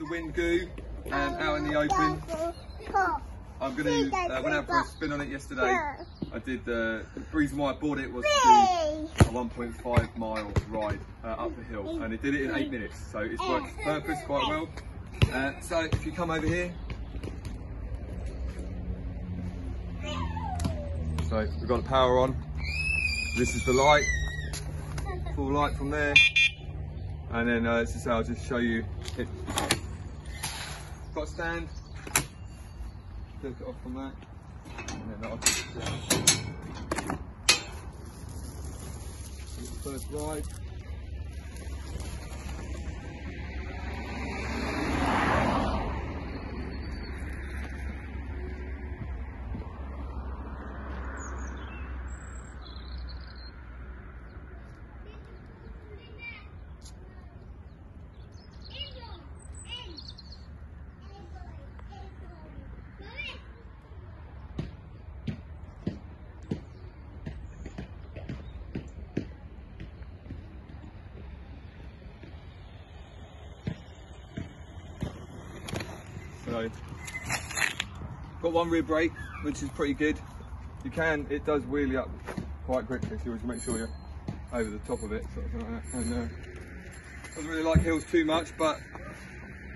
the Windgoo out in the open. I'm going to, went out for a spin on it yesterday. I did, the reason why I bought it was to do a 1.5 mile ride up the hill, and it did it in 8 minutes, so it's worked its purpose quite well. So if you come over here, so we've got the power on, this is the light, full light from there, and then I'll just show you it. Got a stand, take it off from that, and then that'll just the first ride. So, got one rear brake, which is pretty good. It does wheelie up quite quickly, so you want to make sure you're over the top of it, sort of like that. And doesn't really like hills too much, but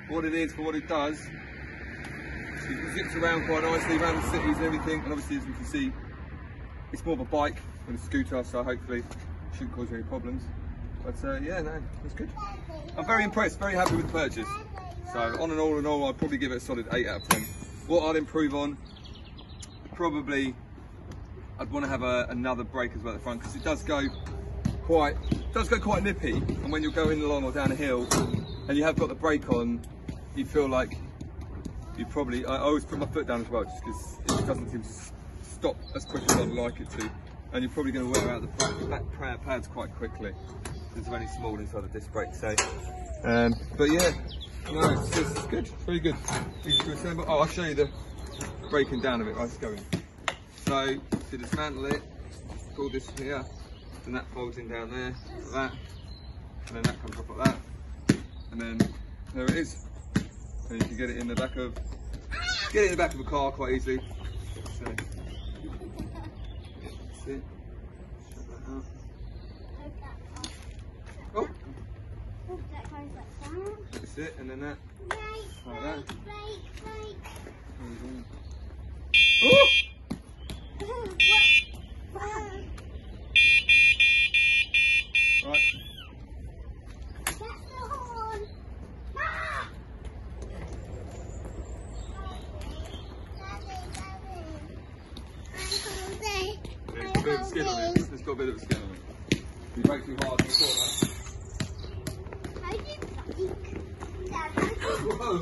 what it is for what it does, it zips around quite nicely around the cities and everything. And obviously, as you can see, it's more of a bike than a scooter, so hopefully it shouldn't cause any problems. But yeah, no, it's good. I'm very impressed, very happy with the purchase. So on and all, I'd probably give it a solid 8 out of 10. What I'd improve on, probably I'd want to have another brake as well at the front, because it does go quite nippy. And when you're going along or down a hill and you have got the brake on, you feel like I always put my foot down as well, just because it doesn't seem to stop as quick as I'd like it to. And you're probably going to wear out the back pads quite quickly. It's only small inside the disc brake, so but yeah. No, it's good. It's very good. Easy to assemble. Oh, I'll show you the breaking down of it. Right, let's go in. So, to dismantle it, just pull this here, and that folds in down there, like that, and then that comes up like that, and then there it is. And you can get it in the back of a car quite easily. So, that's it. Shut that out. Oh. That's it, and then that, like that. Oh! Right. There's a bit of skin on it. It's got a bit of skin on it. You brake too hard, you saw that. Whoa!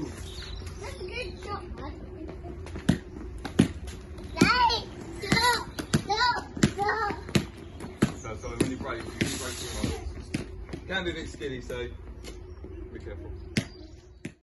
That's a good shot, man. So when you brake too hard. It can be a bit skinny, so be careful.